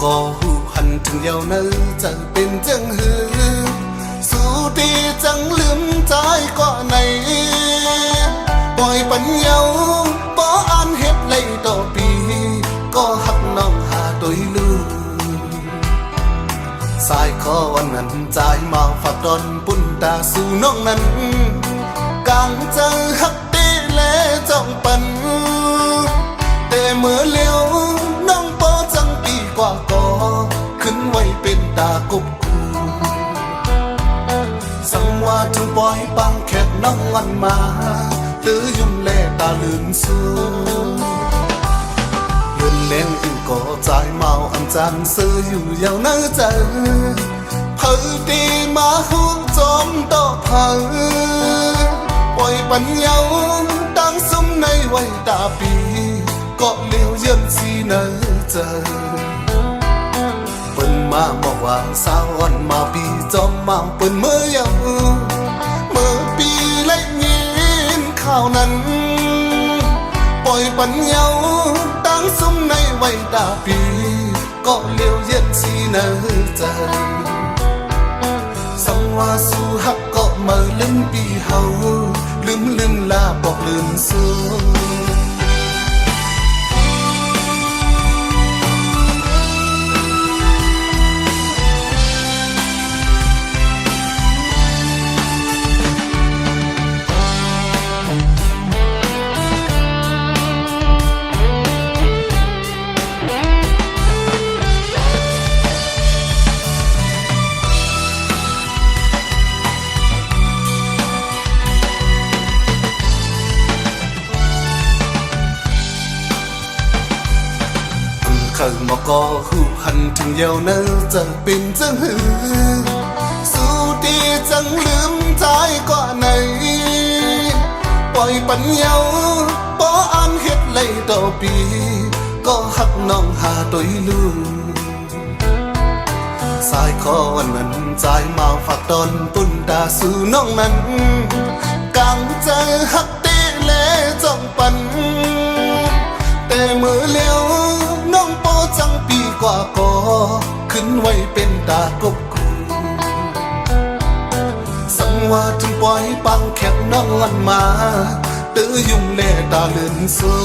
ก็หูหันถึงเยาเนื้อจะเป็นจังหือสู้ดีจังลืมใจก่อนไหนปล่อยปัญญาบ่อ่านเฮ็ดเลยต่อปีก็หักน้องหาตัวลือสายคอวันนั้นใจมาฝากดอนปุ่นตาสู่น้องนั้นกางใจหักตีและจ้องปันแต่เมื่อเลี้ยวน้องปอจังปีกว่าก็ขึ้นไว้เป็นตากบกูสังว่าถึงปล่อยปังแขกน้องวันมาตื้อยุ่มแลตาลืมสู้เลื่อนเล่นอึ่งก็ใจเมาอันจันซื้ออยู่ยาวน้าเจอเผยดีมาหุกจอมต่อเผยปล่อยปัญญาตั้งซุ้มในไว้ตาปีก็เลี้ยวเยือนสีเนอเจอเปิ้นมาบอกว่าสาวอ่อนมาปีจอมเมาเปิ้นเมื่อยาวเมื่อปีไล่ยินข่าวนั้นปล่อยปัญญาตั้งซุ้มในไว้ตาปีก็เลี้ยวเยือนสีเนอเจอสังว่าสู้ฮักก็เมื่อลืมปีเฮาลืมลาบอกลืมสู้เขามาก็หูหันถึงเยาเนื้อจะเป็นจังหือสู้ดีจังลืมใจก่อนไหนปล่อยปัญญาบ่อ่านเฮ็ดเลยต่อปีก็หักน้องหาตัวลืมสายคอวันนั้นใจเมาฝากตอนปุ่นตาสู่น้องนั้นกางใจหักตีและจ้องปันแต่เมื่อเลี้ยวน้องปอจังปีกว่าก็ขึ้นไว้เป็นตากบกูสังว่าถึงปล่อยปังแขกน้องวันมาตื้อยุ่งแลตาเลือนสู้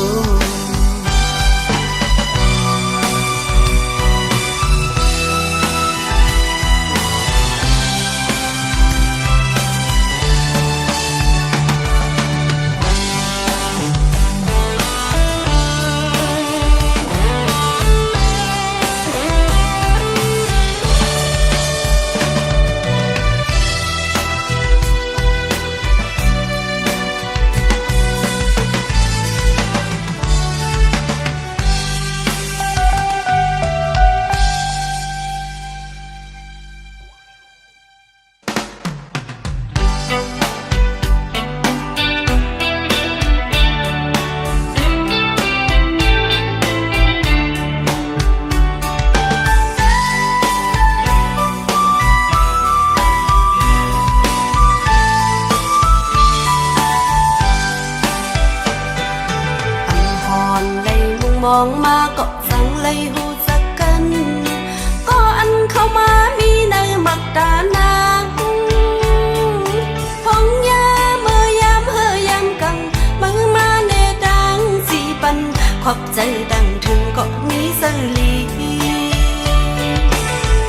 มองมาก็สั่งเลยหูสักกันก็อันเข้ามามีในมักตานักพงยาเมื่อยามเฮยามกังมือมาเนดังสีปันขอบใจดังถึงก็มีเสลี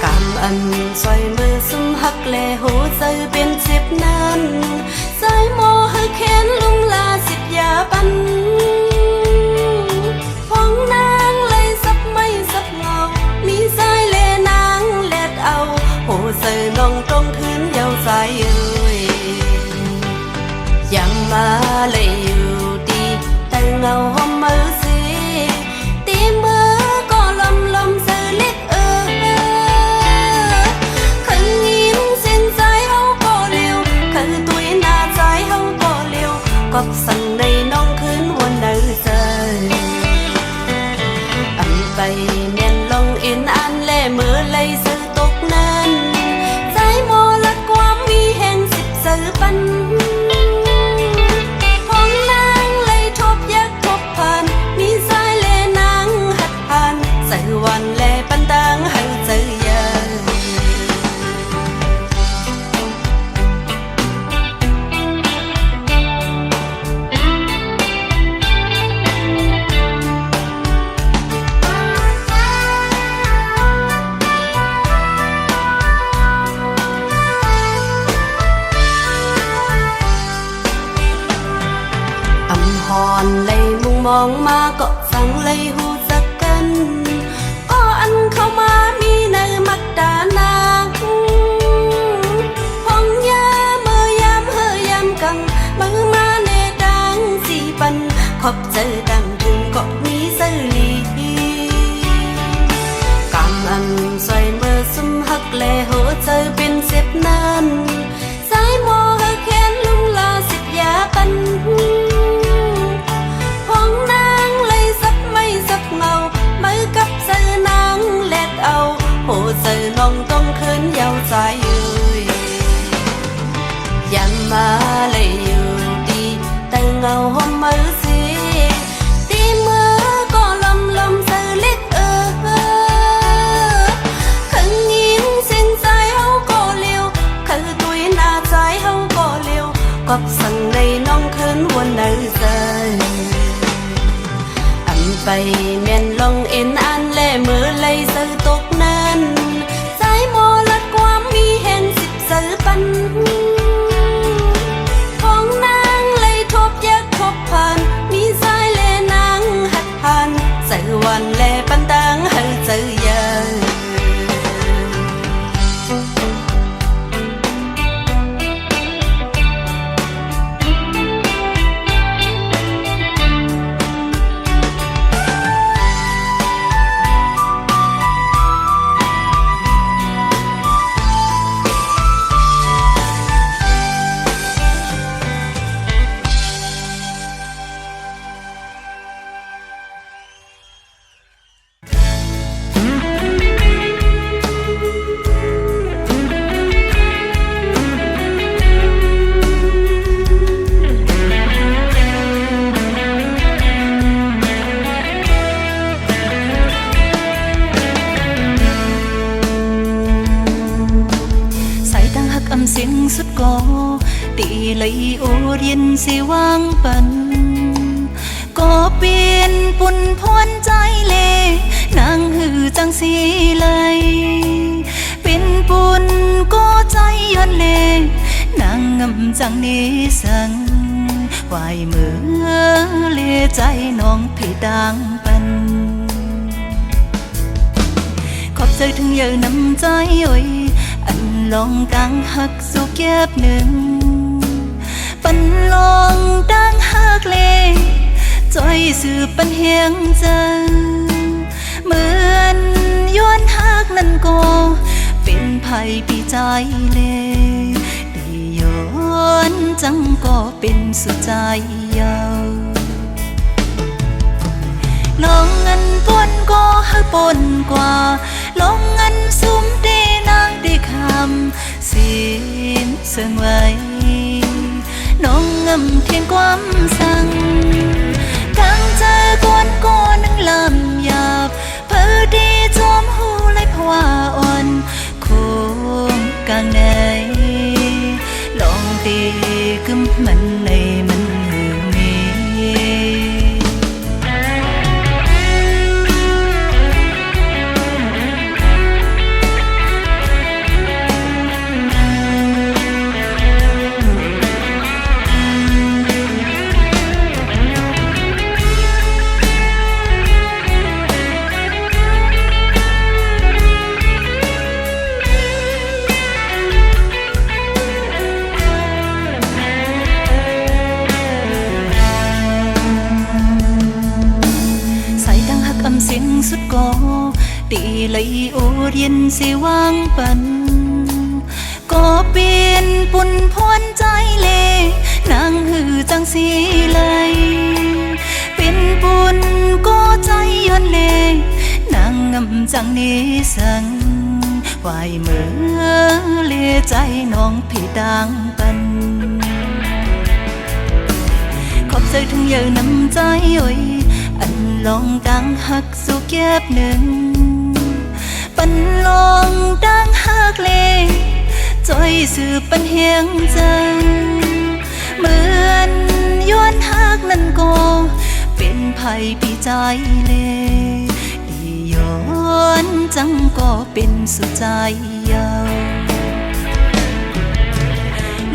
กำอันซอยมือซุ่มหักแลหูใจเป็นสิบนั้นสายโมหึแขนลุงลาสิบยาปันเสือน้องตรงคืนยาวสายเอ่ยยังมาเลยอยู่ดีแต่เงาหอมมือสิตีมือก็ลมเสือเล็กขันยิ้มเส้นสายเฮาก็เร็วขันตุยหน้าใจเฮาก็เร็วก็สั่งในน้องคืนวันเดินเจออันไปเมียนลงอินอันเล่มือเลยซื้อตกนั้นปันห้องนางเลยทบยักทบผ่านมีสายเลนางหัดผ่านใส่วันแลปันตาง อนเลยมุงมองมาก็สั่งเลยหูสักกันก็อันเข้ามามีในมักดานางพองยาเมื่อยามเฮยามกังมือมาในดังสีปันขอบเจอดังถึงก็มีเสลีกำอันใส่เมื่อซุ่มหักแลหัวใจเป็นเสียบนั้นสายมอเฮแค้นลุงลาสิบยาปันพองนางเลยสับไม่สับเงามือกับเสือนางแลดเอาโหเสือน้องต้องคืนยาวใจยันมาเลยอยู่ดีแต่เงาหอมมือสิตีมือก็ลำเสือเล็กขังยินเส้นใจเฮาก็เลี้ยวคือตุยหน้าใจเฮาก็เลี้ยวกับสั่งในน้องคืนวันไหนใจอันไปเมียนลงเอ็นอันแลมือเลยเสือตกนั้นใจโมลัดความมีแห่งสิบเสือปันของนางเลยทบยักทบผ่านมีสายแลนางหัดผ่านเสือวันแลปันตังให้เสือยาเสียงสุดก่อตีเลยโอเรียนสิวางปันก็เปลี่ยนปุ่นพวนใจเลนางหือจังสีเลยเป็นปุ่นก็ใจย้อนเลนางงำจังนี้สังวายมือเลใจน้องพี่ดังปันขอบใจถึงเยอะน้ำใจโอ้ยอันลองดังหักสุกแยบหนึ่งปันลองดังหักเลจอยสืบปันเฮียงเจอเหมือนย้อนหักนั่นก็เป็นภัยปีใจเลได้ย้อนจังก็เป็นสุดใจยาวลองเงินปนก็หักปนกว่าลองเงินซุ้มดีนางได้คำสิ้นเสื่องไว้น้องงำเทียนความสั่งกลางใจกวนก็นั่งลำหยาบเพื่อดีจอมหูเลยเพราะว่าอ่อนคงกลางไหนลองตีกึมมันในมันหือมีเสียงสุดก่อตีเลยโอเรียนสิวางปันก็เปลี่ยนปุ่นพวนใจเลนางหือจังสีเลยเป็นปุ่นก็ใจย้อนเลนางงำจังนี้สังวายเมื่อเลใจน้องพี่ดังปันขอบใจถึงเยอะน้ำใจโอ้ยอันลองดังหักสุกแยบหนึ่งปันลองดังหักเลจอยสืบปันเฮียงจังเหมือนย้อนหักนั่นก็เป็นภัยปีใจเลดีย้อนจังก็เป็นสุดใจยาว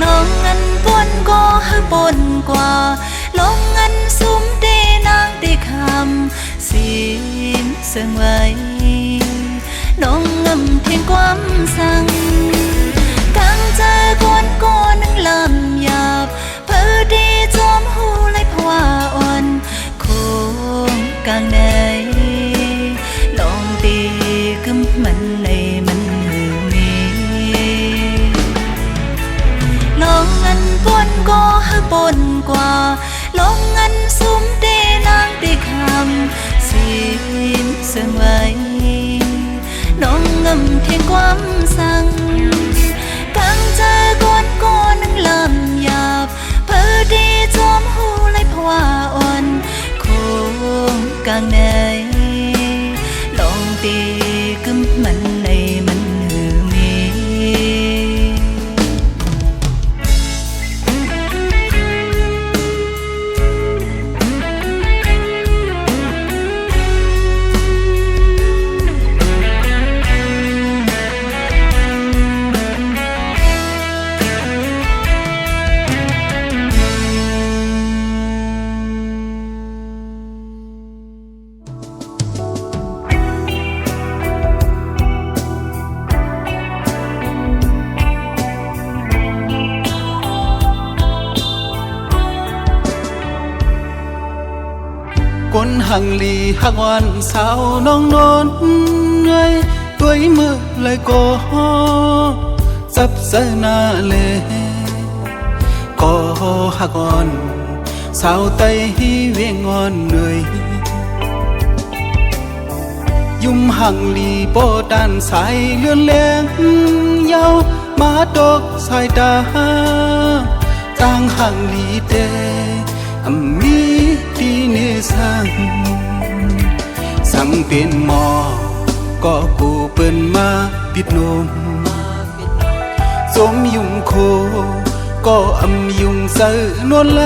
ลองเงินปนก็หักปนกว่าลองเงินซุ่ม เสื่องไว้น้องงำเพียงความสั่งกังใจกวนก้อนนึงลำหยาบเพื่อดีจอมหูไล่ภาวะอ่อนโคงกลางในลองตีกึมมันในมันหือมีลองเงินปนก็ให้ปนกว่าลองเงินซุ้มเตนางได้คำสิ้นเสื่องไว้น้องงำเพียงความสั่งกังใจกวนก้อนนึงลำหยาบเพื่อดีจอมหูไล่ภาวะอ่อนโคงกลางในลองตีกึมมันในมันหือมีคนหังลีหักวันสาวน้องนนไงตัวมือเลยก็ซับเสนาเลก็หักวันสาวไตเวียงงอนเหนื่อยยุ่มหังลีโปดันสายเลื่อนแรงยาวมาตกสายตาต่างหังลีเดมีดีเนสั่งเป็นหมอก็กูเปิ้นมาปิดนมสมยุงโคก็ยุงเสือนวลไหล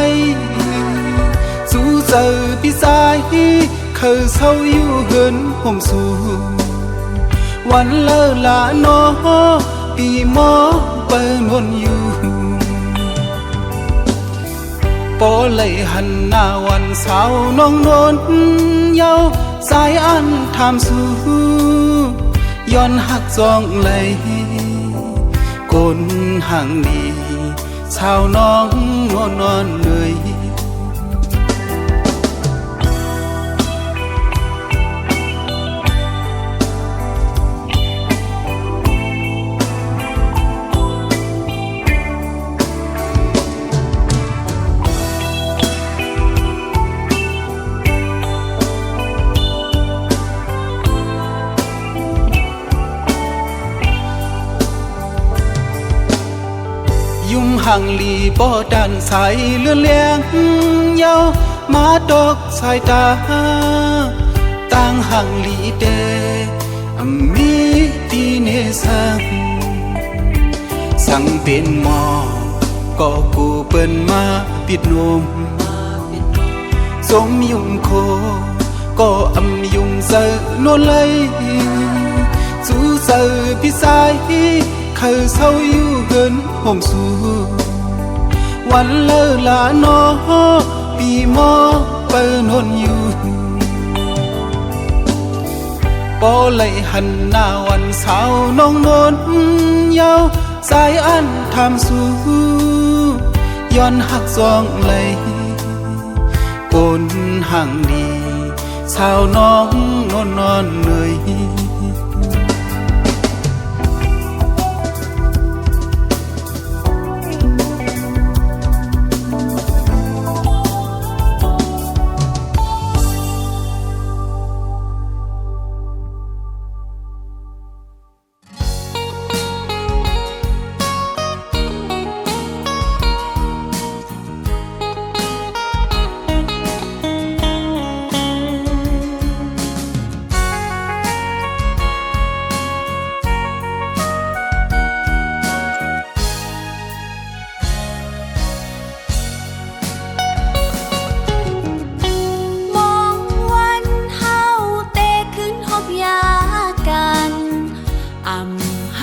สู้เสือพี่สายเคยเศร้าอยู่เหินห่มสู่วันเลอลาโนปีหมอเปิ้นวนอยู่ปอเลยหันหน้าวันสาวน้องนนเยาสายอันทำสู้ย้อนหักจองเลยกนห่างดีชาวน้องนอนเหนื่อยยุ่มห่างลีบ่ดันสายเลื่อนเลียงยาวมาตกสายตาต่างห่างลีเดมีดีเนสั่งเป็นหมอก็กูเปิ้นมาปิดนมสมยุงโคก็ยุงเสือนวลไหลสู้เสือพี่สายเคยเศร้าอยู่เหินห่มสู่วันเลอลาโนปีหมอเปิ้นวนอยู่ปอเลยหันหน้าวันสาวน้องนนเยาสายอันทำสู้ย้อนหักจองเลยกนห่างดีสาวน้องนอนเหนื่อย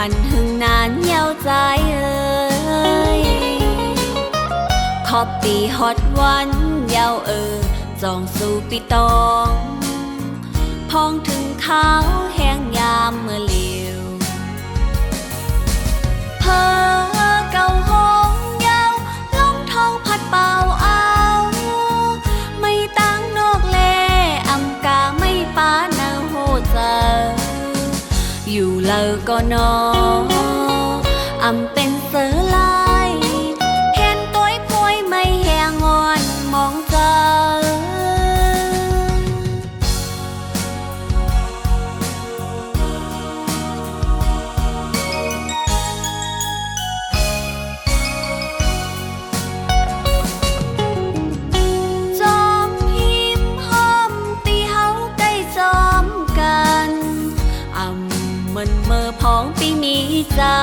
หันหึงนานเยาวใจขอบปีฮอดวันเยาวจองสู่ปีตองพ พองถึงขาวแห้งยามเมื่อเหลียวเพอเก่าหงยาวลมเท้าพัดเป่าเอาไม่ตั้งนกแลอำกาไม่ป้าเนาโหเจออยู่เลอก็นออำเป็นเสือลายเห็นตัวป่วยไม่แหงงอนมองเจอจอมหิมห้อมตีเฮาใกล้จอมกันอำเหมือนเมื่อพองปีมีจำ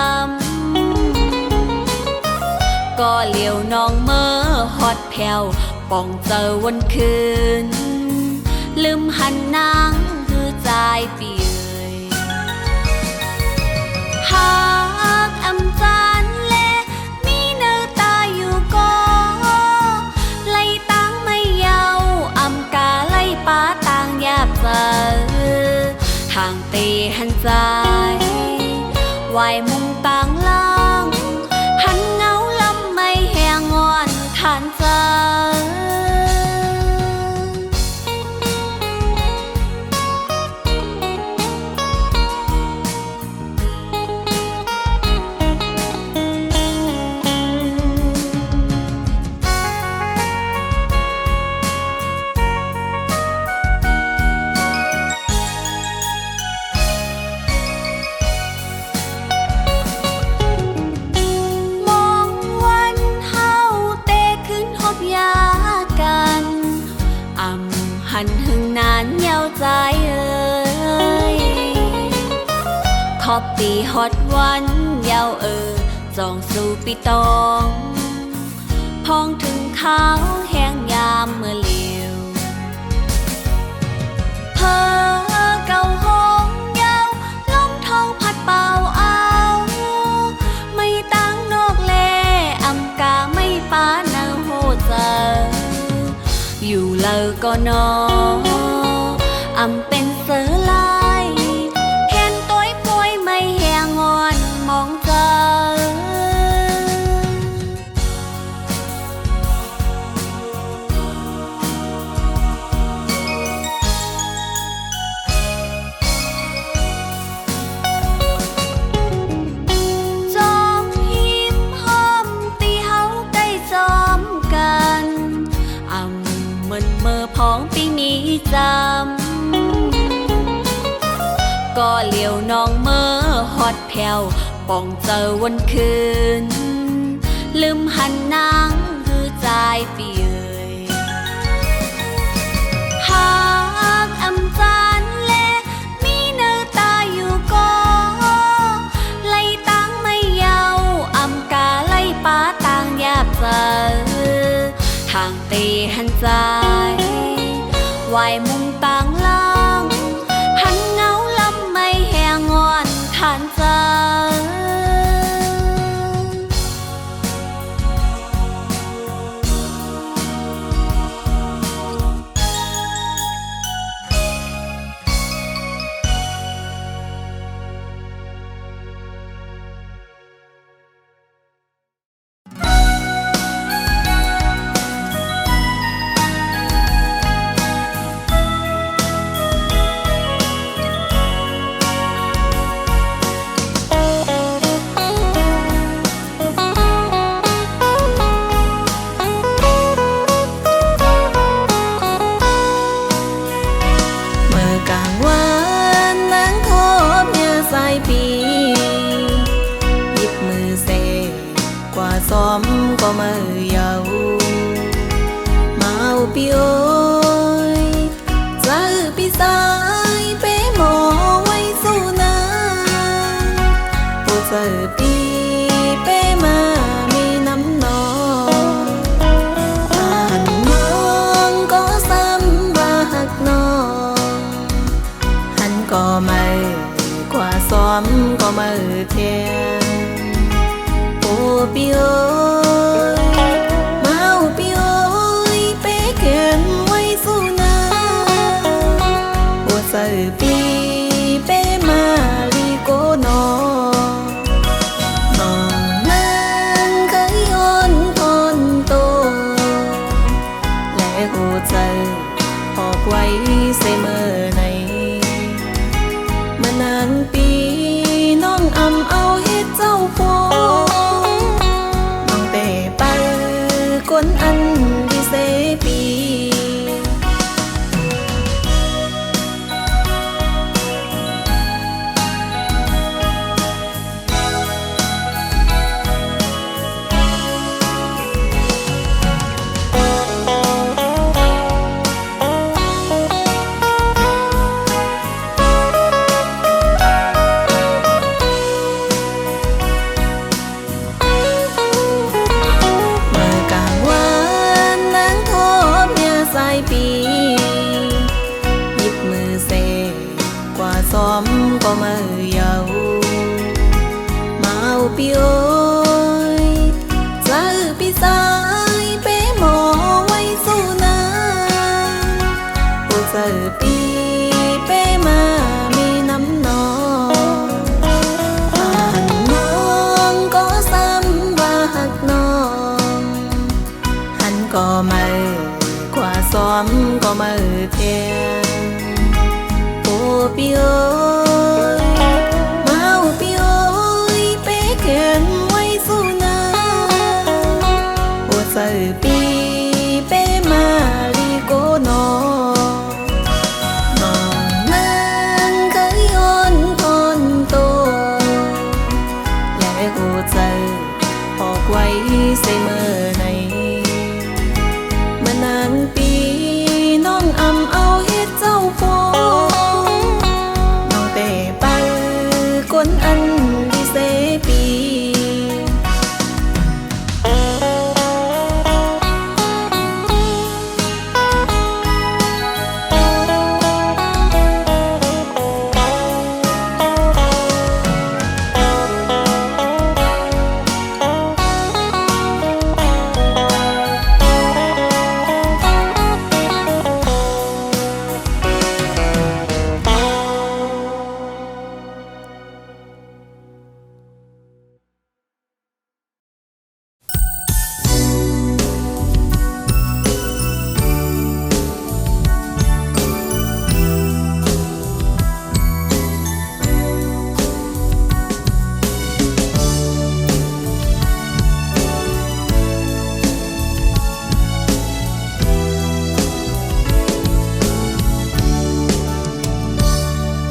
ก็เหลียวน้องเมื่อฮอดแผ่วป่องเจอวันคืนลืมหันนางคือใจเปียหากอำจานแลมีเนื้อตาอยู่ก็ไล่ตั้งไม่เยาอำกาไล่ป้าต่างยาบเจอทางเตหันใจไหวมุงต่างล่างหันเงาลำไม่แหงงอนขานเจอหันหึงนานเยาวใจเอ่ยขอบปีฮอดวันเยาวจองสู่ปีตองพองถึงขาวแห้งยามเมื่อเหลียวเพอเก่าหงยาวลมเท้าพัดเป่าเอาไม่ตั้งนกแลอำกาไม่ป้าเนาโหเจออยู่เลอก็นออำเป็นเสือลายเห็นตัวป่วยไม่แหงงอนมองเจอจอมหิมห้อมตีเฮาใกล้จอมกันเหมือนเมื่อพองปีมีจำก็เหลียวน้องเมื่อฮอดแผ่วป่องเจอวันคืนลืมหันนางคือใจเปียหากอำจานแลมีเนื้อตาอยู่ก็ไล่ตั้งไม่เยาอำกาไล่ป้าต่างยาบเจอทางเตหันใจไหวมุงต่างล่างหันเงาลำไม่แหงงอนขานเจอซ้อมก็มือเยาเมาปีโอยจะปีสายเป้หมอไว้สู้นาโอ้เจอปีเป้มามีน้ำนองอ่านน้องก็ซ้ำว่าหักน้องหันก็ไม่กว่าซ้อมก็มือเทียนปีโอยเมาปีโอยเป้เกิน ไว้ใส่เมื่อไหนมานานปีน้องอำเอาเฮ็ดเจ้าโพน้องแต่ไปก้นอันดีเสปีซ้อมก็มือเยามาเอาปีโอยจะปีสายเป้หมอไว้สู้นาโอ้จะปีเป้มามีน้ำนองหันน้องก็ซ้ำว่าหักน้องหันก็มือกว่าซ้อมก็มือเทียปีโอยมาเอาปีโอยเป้เขียนไว้สู้นาโอ้ใส่ปีเป้มาลีโกนอนองนั้นเคยย้อนทนโตและหัวใจออกไว้ใส่เมื่อไหนมานานปีน้องอำเอาเฮ็ดเจ้าโพคนอันดีเสปี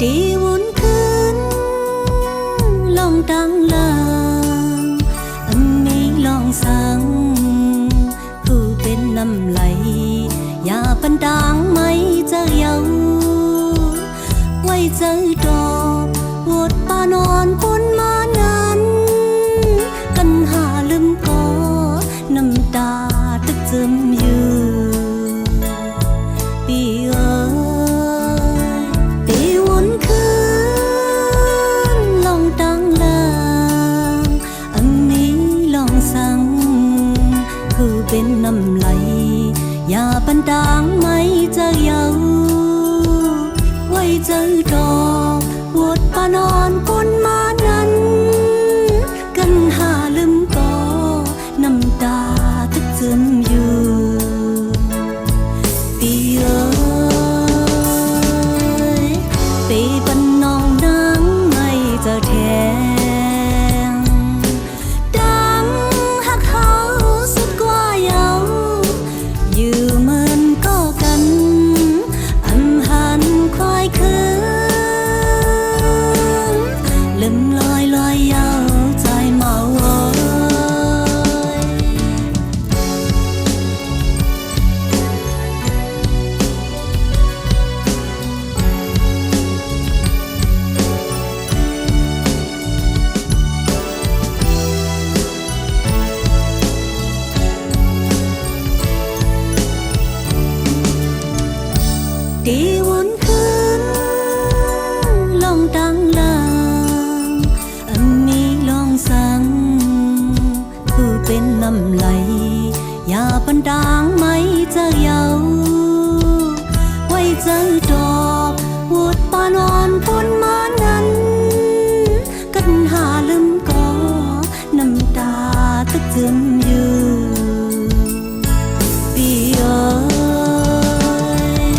ตีวนคืนลองดังลางอันนี้ลองสังคือเป็นน้ำไหลอย่าปันดางไม่เจอเยาไว้เจอดอกวดปานอนปนมานั้นกันหาลืมก็น้ำตาตึกซึมอยู่ปีเอ๋เป็นน้ำไหลอย่าปันดางไม่เจอเยาไว้เจอดอกวดปานอนปนมานั้นกันหาลืมก็น้ำตาตึกซึมอยู่ปีเอ๋ยปีปันน้องนางไม่เจอแทงดังหักเขาสุดอยู่มันก็กันอันหันควายคืนลืมลอยลอยยาวใจเมาตีวนคืนลองดังลางอันนี้ลองสังคือเป็นน้ำไหลอย่าปันดางไม่เจอเยาไว้เจอดอกวดปานอนปนมานั้นกันหาลืมก็น้ำตาตึกซึมอยู่ปีเอ๋ย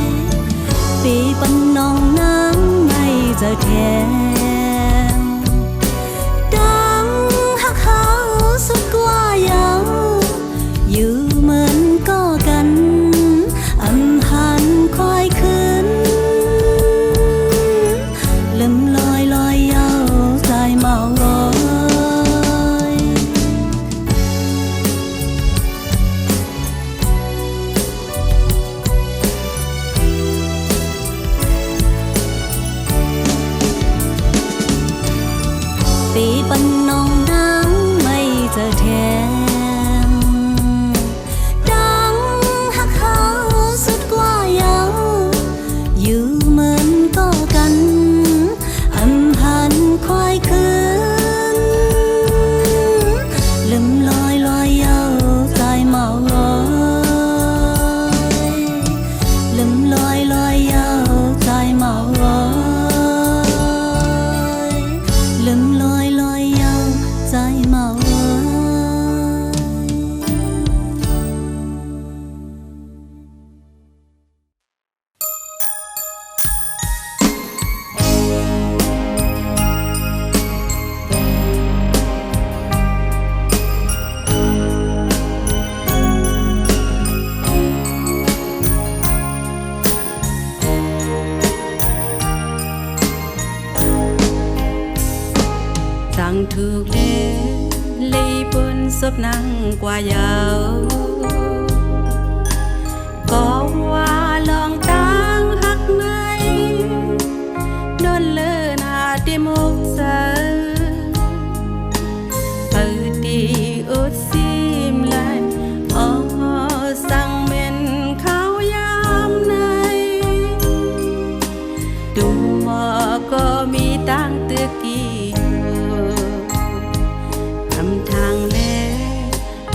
ถูกเล่lấy buồn sớp nắng qua giàu có hoa lòng tang hắc này non lơ na đi một giờ ở đi ướt sim lại ở sang men khao yam này đủ mà có mi tang tự kỳทางแล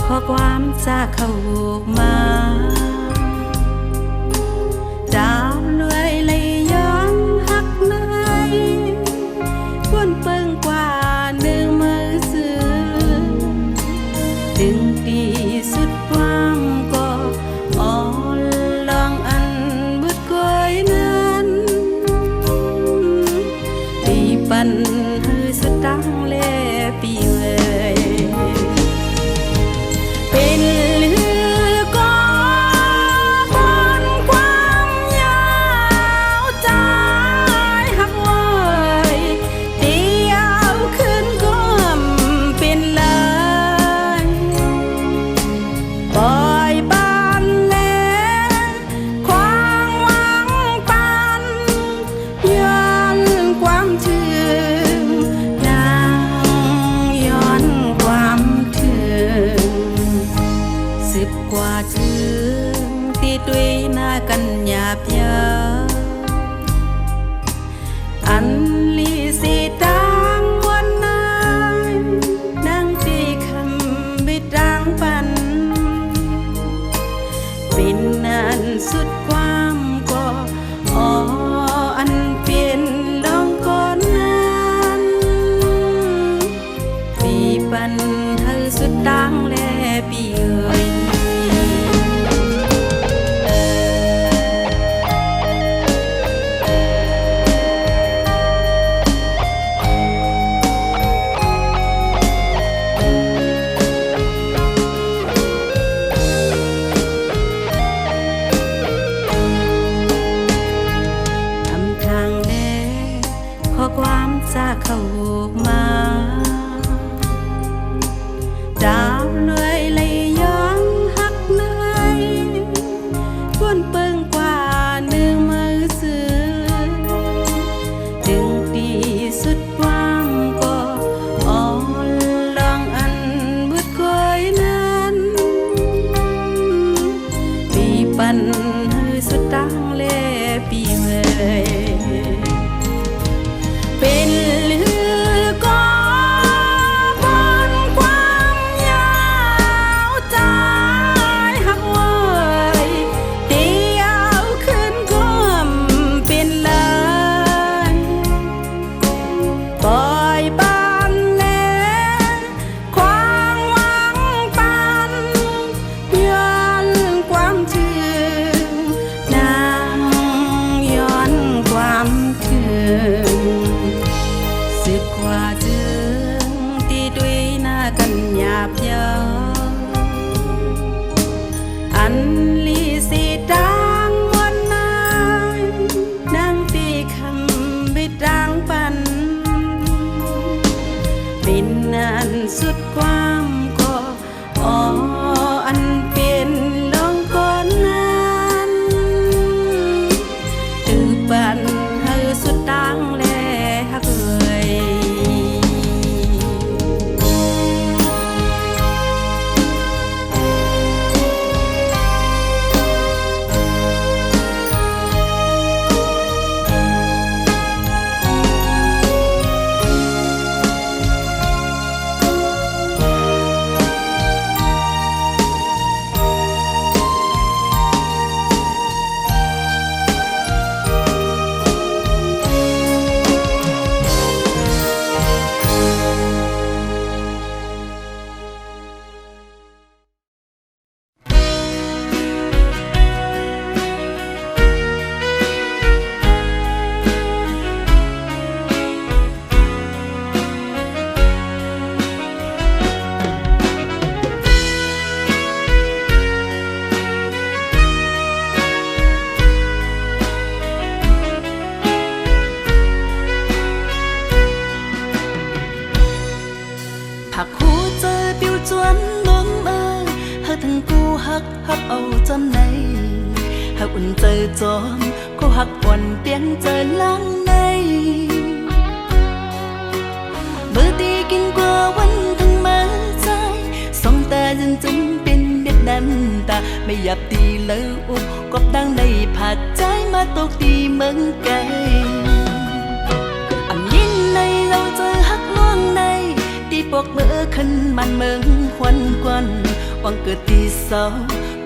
ขอความจากเขามาดาวลอยเลยย้อนหักในวนเปิงกว่าหนึ่งมือซื้อถึงดีสุดความก็อ่อนลองอันบุดก้อยนั้นปีปันให้สุดตั้งเล่ปีเวเป็นลือก็บนความยาวใจหักไว้เดียวขึ้นก็เป็นเลยปล่อยบานแล้วความหวังปันย้อนความถึงนางย้อนความถึงสิบกว่าถึงตีด้วยหน้ากันหยาบยาอันลีสีดังวันนั้นนั่งตีคำบิดดังปันเป็นนั้นสุดความก็อ๋ออันเปลี่ยนลองก่อนนั้นปีปันให้สุดดังและปีเอ่ยทางแลขอความจากเขามาดาวลอยเลยย้อนหักในวนเปิงกว่าหนึ่งมือซื้อถึงดีสุดความก็อ่อนลองอันบุดก้อยนั้นปีปันให้สุดตั้งเล่ปีเวเป็นลือก็บนความยาวใจหักไว้เดียวขึ้นก็เป็นเลยปล่อยบานแล้วความหวังปันย้อนความถึงนางย้อนคว hạcอุ่นเจอจอมcô hạc quần tiếng trời lắng này bữa đi kinh qua quanh thân mơ dài song ta dần dầnเป็นเบียดนั้นตาไม่หยับตีเลืออุบกบดังในผาดใจมาตกตีเมืองไกลอ่ำยินในเราเจอฮักล่วงในตีปอกเมื่อขึ้นมันเมืองควันกวนวังเกิดตีเศร้า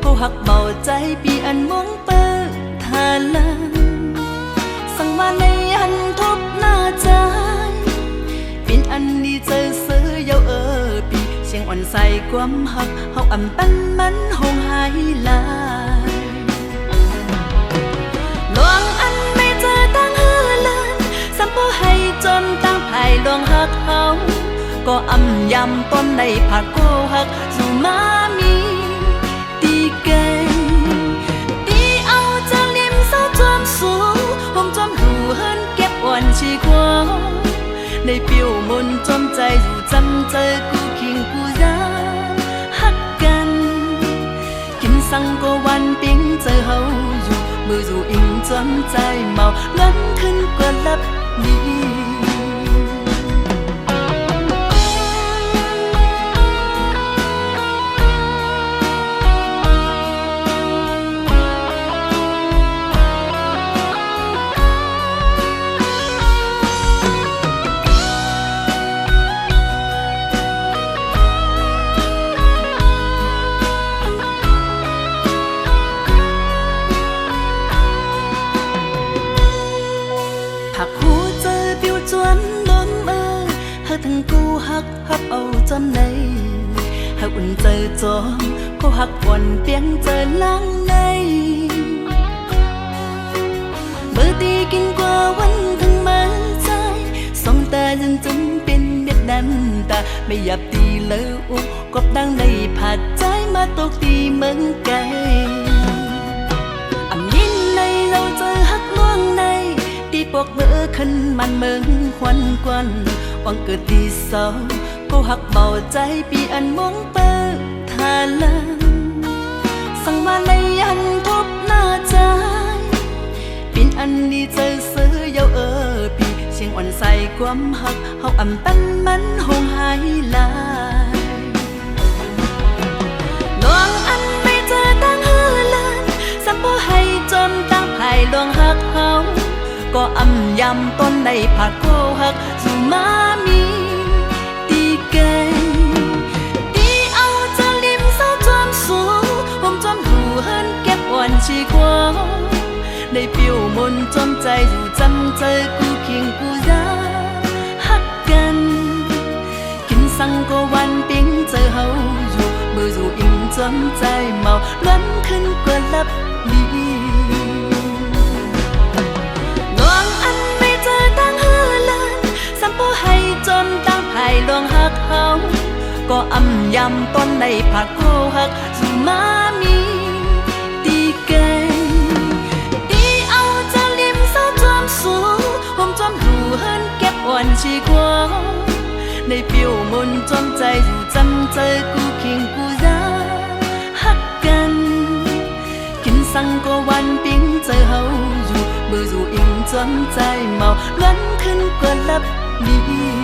cô hạcเบาใจปีอันมองเปิดทาลังสั่งมาในอันทบหน้าใจเป็นอันดีเจอเสือเยาปีเสียงอ่อนใส่ความหักเฮาอ่ำปันมันหงหายลายลวงอันไม่เจอตั้งเฮือเลินสัมโพให้จนตั้งภายลวงหักเฮาก็อ่ำยำต้นในผักโกหักสู่มามีตีเกยตีเอาจะเลี่ยมเศร้าจอมสูหงจอมหูเฮินเก็บอ่อนชีควงในเปียวมนจอมใจอยู่จำเจอกูคิงกูยาฮักกันกินสังก็วันปิ้งเจอเฮาอยู่มืออยู่อิงจอมใจเมาล้นขึ้นกว่าลับนี้หากหูเจอปิวจวนล้นหากทั้งกูหักเอาจำในหากอุ่นเจอจอมก็หักอ่อนเปียงเจอล้างในเบอร์ตีกินกว่าวันทั้งมาใจสองตาจนเป็นเม็ดน้ำตาไม่หยับตีเลืออุบกบดังในผาดใจมาตกตีเมืองไกลอ่ำยินในเราเจอหักล่วงในตีปอกเมื่อขึ้นมันเมืองควันกวนวังเกิดตีเศร้าก็หักเบาใจปีอันมองเปิดทาลังสั่งมาในอันทบหน้าใจเป็นอันดีเจอเสือเยาปีเสียงอ่อนใส่ความหักเฮาอ่ำปันมันหงหายลายลวงอันไม่เจอตั้งเฮือเลินสัมโพให้จนตั้งภายลวงหักเฮาก็อ่ำยำต้นในผักโกหักสู่มามีตีเกยตีเอาจะลิมเศร้าจอมสูผมจอมหูเฮินเก็บอ่อนชีควงในเปียวมนจอมใจอยู่จำเจอกูคิงกูยาฮักกันกินสังก็วันปิ้งเจอเฮาอยู่มืออยู่อิงจอมใจเมาล้นขึ้นกว่าลับนี้ลวงหักเฮาก็อ่ำยำต้นในผักโกหักสู่มามีตีเกยตีเอาจะเลี่ยมเศร้าจอมสูผมจอมหูเฮินเก็บอ่อนชีควงในเปียวมนจอมใจอยู่จำเจอกูคิงกูยาฮักกันกินสังก็วันปิ้งเจอเฮาอยู่มืออยู่อิงจอมใจเมาล้นขึ้นกว่าลับนี้